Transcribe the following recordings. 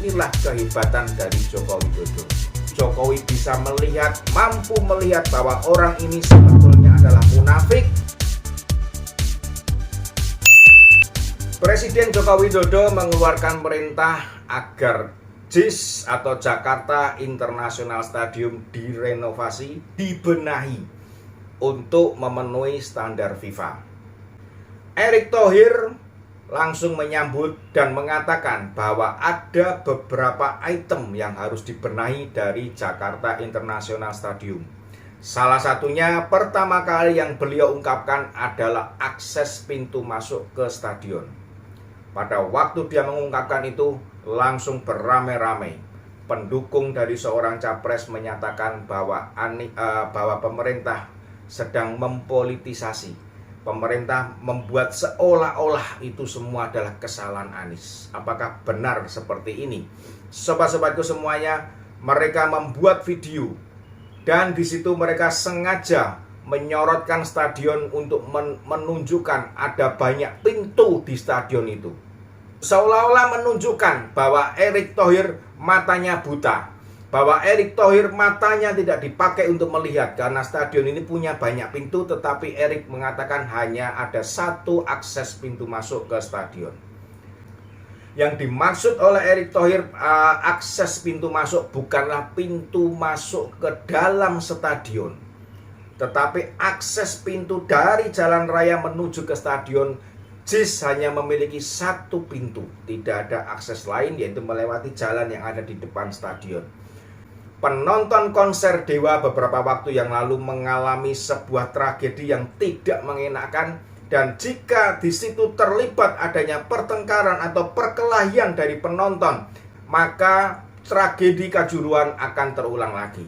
Inilah kehebatan dari Joko Widodo. Jokowi bisa mampu melihat bahwa orang ini sebetulnya adalah munafik. Presiden Joko Widodo mengeluarkan perintah agar JIS atau Jakarta International Stadium direnovasi, dibenahi untuk memenuhi standar FIFA. Erick Thohir langsung menyambut dan mengatakan bahwa ada beberapa item yang harus dibenahi dari Jakarta International Stadium. Salah satunya pertama kali yang beliau ungkapkan adalah akses pintu masuk ke stadion. Pada waktu dia mengungkapkan itu, langsung beramai-ramai pendukung dari seorang capres menyatakan bahwa pemerintah sedang mempolitisasi. Pemerintah membuat seolah-olah itu semua adalah kesalahan Anies. Apakah benar seperti ini? Sobat-sobatku semuanya, mereka membuat video dan di situ mereka sengaja menyorotkan stadion untuk menunjukkan ada banyak pintu di stadion itu. Seolah-olah menunjukkan bahwa Erick Thohir matanya buta, bahwa Erick Thohir matanya tidak dipakai untuk melihat karena stadion ini punya banyak pintu, tetapi Erick mengatakan hanya ada satu akses pintu masuk ke stadion. Yang dimaksud oleh Erick Thohir akses pintu masuk bukanlah pintu masuk ke dalam stadion, tetapi akses pintu dari jalan raya menuju ke stadion. JIS hanya memiliki satu pintu, tidak ada akses lain, yaitu melewati jalan yang ada di depan stadion. Penonton konser Dewa beberapa waktu yang lalu mengalami sebuah tragedi yang tidak mengenakan, dan jika di situ terlibat adanya pertengkaran atau perkelahian dari penonton, maka tragedi Kanjuruhan akan terulang lagi.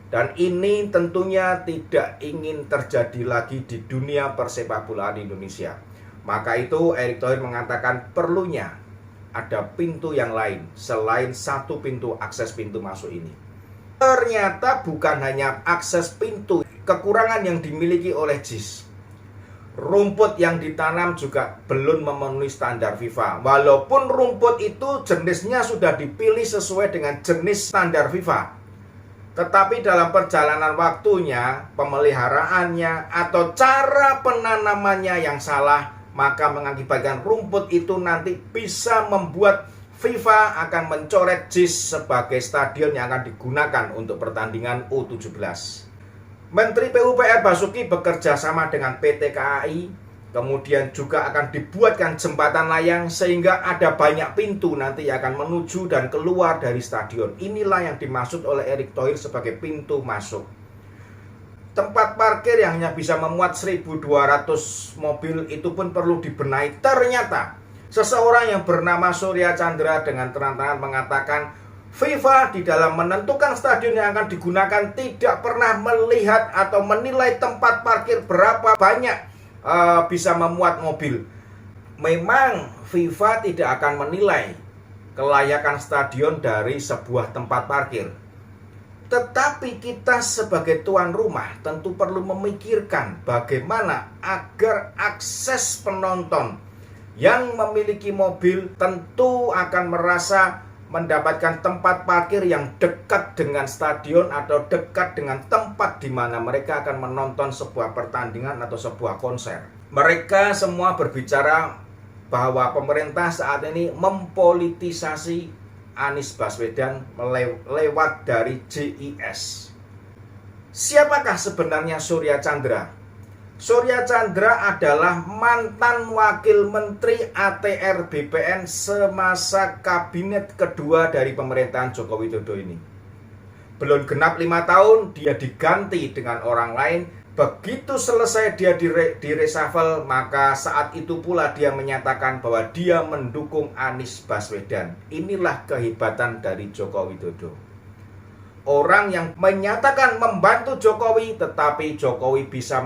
Dan ini tentunya tidak ingin terjadi lagi di dunia persepakbolaan Indonesia. Maka itu Erick Thohir mengatakan perlunya ada pintu yang lain selain satu pintu akses pintu masuk ini. Ternyata bukan hanya akses pintu, kekurangan yang dimiliki oleh JIS. Rumput yang ditanam juga belum memenuhi standar FIFA. Walaupun rumput itu jenisnya sudah dipilih sesuai dengan jenis standar FIFA, tetapi dalam perjalanan waktunya, pemeliharaannya atau cara penanamannya yang salah, maka mengakibatkan rumput itu nanti bisa membuat FIFA akan mencoret JIS sebagai stadion yang akan digunakan untuk pertandingan U17. Menteri PUPR Basuki bekerja sama dengan PT KAI, kemudian juga akan dibuatkan jembatan layang sehingga ada banyak pintu nanti akan menuju dan keluar dari stadion. Inilah yang dimaksud oleh Erick Thohir sebagai pintu masuk. Tempat parkir yang hanya bisa memuat 1.200 mobil itu pun perlu dibenahi. Ternyata seseorang yang bernama Surya Chandra dengan terang-terangan mengatakan FIFA di dalam menentukan stadion yang akan digunakan tidak pernah melihat atau menilai tempat parkir berapa banyak bisa memuat mobil. Memang FIFA tidak akan menilai kelayakan stadion dari sebuah tempat parkir. Tetapi kita sebagai tuan rumah tentu perlu memikirkan bagaimana agar akses penonton yang memiliki mobil tentu akan merasa mendapatkan tempat parkir yang dekat dengan stadion atau dekat dengan tempat di mana mereka akan menonton sebuah pertandingan atau sebuah konser. Mereka semua berbicara bahwa pemerintah saat ini mempolitisasi Anies Baswedan lewat dari JIS. Siapakah sebenarnya Surya Chandra? Surya Chandra adalah mantan wakil menteri ATR BPN semasa kabinet kedua dari pemerintahan Joko Widodo ini. Belum genap 5 tahun, dia diganti dengan orang lain. Begitu selesai dia direshuffle, maka saat itu pula dia menyatakan bahwa dia mendukung Anies Baswedan. Inilah kehebatan dari Joko Widodo. Orang yang menyatakan membantu Jokowi, tetapi Jokowi bisa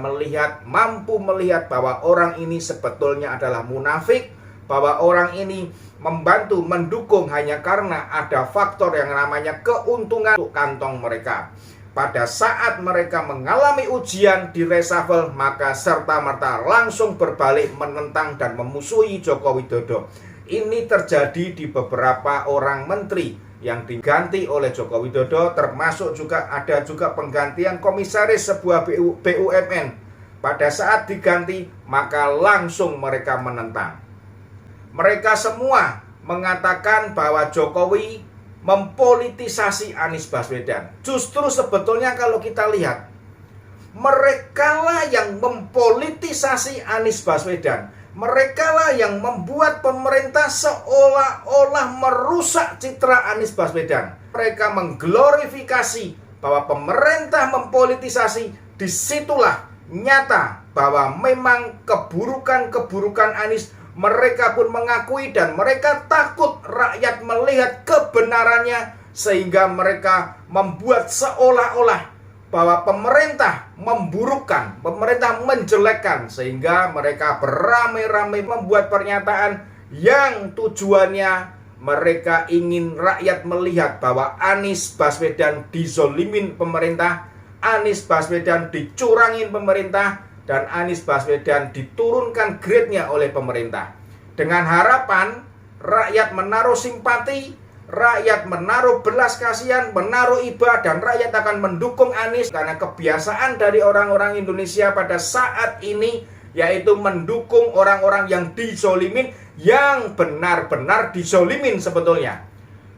mampu melihat bahwa orang ini sebetulnya adalah munafik, bahwa orang ini membantu, mendukung hanya karena ada faktor yang namanya keuntungan untuk kantong mereka. Pada saat mereka mengalami ujian di reshuffle, maka serta-merta langsung berbalik menentang dan memusuhi Joko Widodo. Ini terjadi di beberapa orang menteri yang diganti oleh Joko Widodo, termasuk juga ada juga penggantian komisaris sebuah BUMN. Pada saat diganti, maka langsung mereka menentang. Mereka semua mengatakan bahwa Jokowi mempolitisasi Anies Baswedan. Justru sebetulnya kalau kita lihat, merekalah yang mempolitisasi Anies Baswedan. Merekalah yang membuat pemerintah seolah-olah merusak citra Anies Baswedan. Mereka mengglorifikasi bahwa pemerintah mempolitisasi. Disitulah nyata bahwa memang keburukan-keburukan Anies mereka pun mengakui, dan mereka takut rakyat melihat kebenarannya, sehingga mereka membuat seolah-olah bahwa pemerintah memburukkan, pemerintah menjelekkan, sehingga mereka beramai-ramai membuat pernyataan yang tujuannya mereka ingin rakyat melihat bahwa Anies Baswedan dizolimin pemerintah, Anies Baswedan dicurangin pemerintah, dan Anies Baswedan diturunkan grade-nya oleh pemerintah. Dengan harapan rakyat menaruh simpati, rakyat menaruh belas kasihan, menaruh iba, dan rakyat akan mendukung Anies. Karena kebiasaan dari orang-orang Indonesia pada saat ini yaitu mendukung orang-orang yang dizolimin, yang benar-benar dizolimin sebetulnya.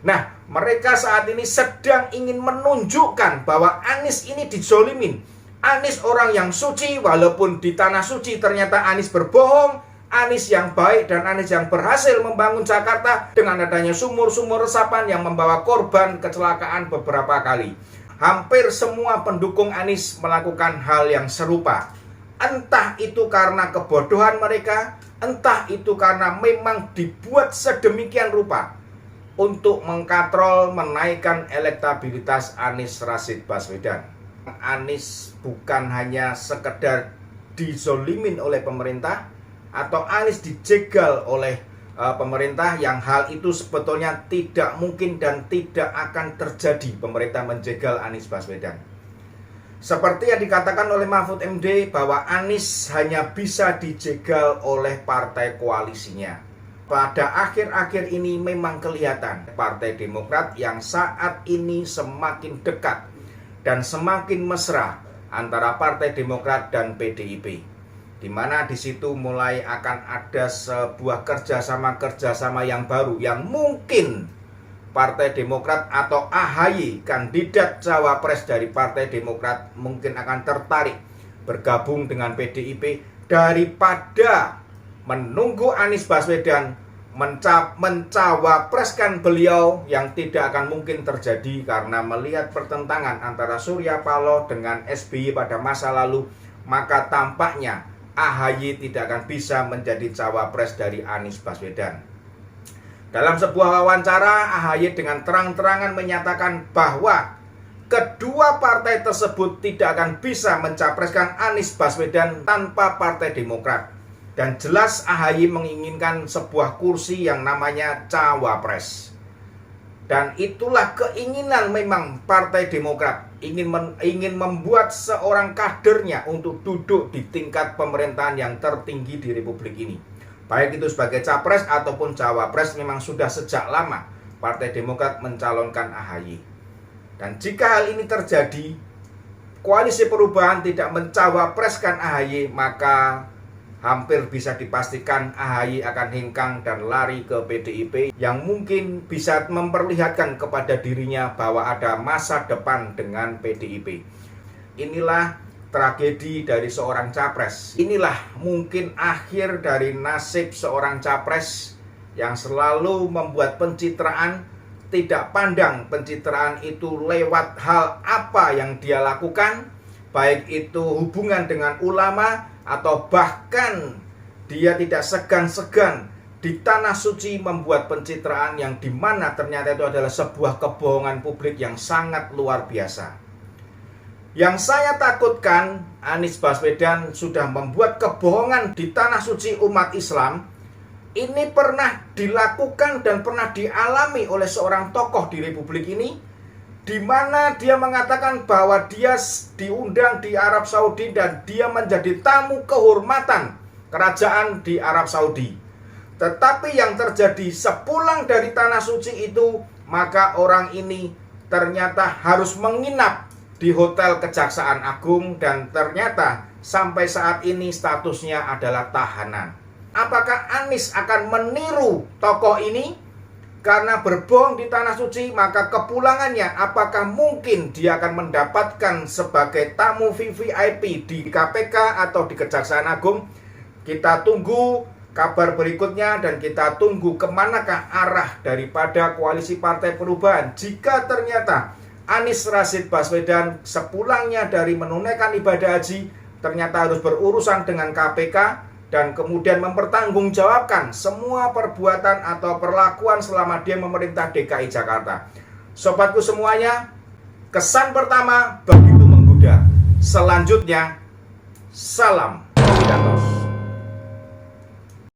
Nah, mereka saat ini sedang ingin menunjukkan bahwa Anies ini dizolimin. Anies orang yang suci, walaupun di tanah suci ternyata Anies berbohong. Anies yang baik dan Anies yang berhasil membangun Jakarta dengan adanya sumur-sumur resapan yang membawa korban kecelakaan beberapa kali. Hampir semua pendukung Anies melakukan hal yang serupa. Entah itu karena kebodohan mereka, entah itu karena memang dibuat sedemikian rupa untuk mengkatrol, menaikkan elektabilitas Anies Rashid Baswedan. Anies bukan hanya sekedar dizolimin oleh pemerintah atau Anies dijegal oleh pemerintah, yang hal itu sebetulnya tidak mungkin dan tidak akan terjadi pemerintah menjegal Anies Baswedan. Seperti yang dikatakan oleh Mahfud MD bahwa Anies hanya bisa dijegal oleh partai koalisinya. Pada akhir-akhir ini memang kelihatan Partai Demokrat yang saat ini semakin dekat dan semakin mesra antara Partai Demokrat dan PDIP, di mana di situ mulai akan ada sebuah kerjasama yang baru, yang mungkin Partai Demokrat atau AHY, kandidat cawapres dari Partai Demokrat, mungkin akan tertarik bergabung dengan PDIP daripada menunggu Anies Baswedan mencawapreskan beliau, yang tidak akan mungkin terjadi karena melihat pertentangan antara Surya Paloh dengan SBY pada masa lalu, maka tampaknya AHY tidak akan bisa menjadi cawapres dari Anies Baswedan. Dalam sebuah wawancara, AHY dengan terang-terangan menyatakan bahwa kedua partai tersebut tidak akan bisa mencapreskan Anies Baswedan tanpa Partai Demokrat. Dan jelas AHY menginginkan sebuah kursi yang namanya cawapres. Dan itulah keinginan memang Partai Demokrat, ingin membuat seorang kadernya untuk duduk di tingkat pemerintahan yang tertinggi di Republik ini. Baik itu sebagai capres ataupun cawapres, memang sudah sejak lama Partai Demokrat mencalonkan AHY. Dan jika hal ini terjadi, Koalisi Perubahan tidak mencawapreskan AHY, maka hampir bisa dipastikan AHY akan hengkang dan lari ke PDIP, yang mungkin bisa memperlihatkan kepada dirinya bahwa ada masa depan dengan PDIP. Inilah tragedi dari seorang capres. Inilah mungkin akhir dari nasib seorang capres yang selalu membuat pencitraan, tidak pandang pencitraan itu lewat hal apa yang dia lakukan, baik itu hubungan dengan ulama atau bahkan dia tidak segan-segan di tanah suci membuat pencitraan yang dimana ternyata itu adalah sebuah kebohongan publik yang sangat luar biasa. Yang saya takutkan, Anies Baswedan sudah membuat kebohongan di tanah suci umat Islam. Ini pernah dilakukan dan pernah dialami oleh seorang tokoh di Republik ini, di mana dia mengatakan bahwa dia diundang di Arab Saudi dan dia menjadi tamu kehormatan kerajaan di Arab Saudi. Tetapi yang terjadi sepulang dari Tanah Suci itu, maka orang ini ternyata harus menginap di Hotel Kejaksaan Agung dan ternyata sampai saat ini statusnya adalah tahanan. Apakah Anies akan meniru tokoh ini? Karena berbohong di Tanah Suci, maka kepulangannya apakah mungkin dia akan mendapatkan sebagai tamu VVIP di KPK atau di Kejaksaan Agung? Kita tunggu kabar berikutnya dan kita tunggu kemanakah arah daripada koalisi Partai Perubahan. Jika ternyata Anies Rashid Baswedan sepulangnya dari menunaikan ibadah haji ternyata harus berurusan dengan KPK dan kemudian mempertanggungjawabkan semua perbuatan atau perlakuan selama dia memerintah DKI Jakarta. Sobatku semuanya, kesan pertama begitu menggoda. Selanjutnya, salam.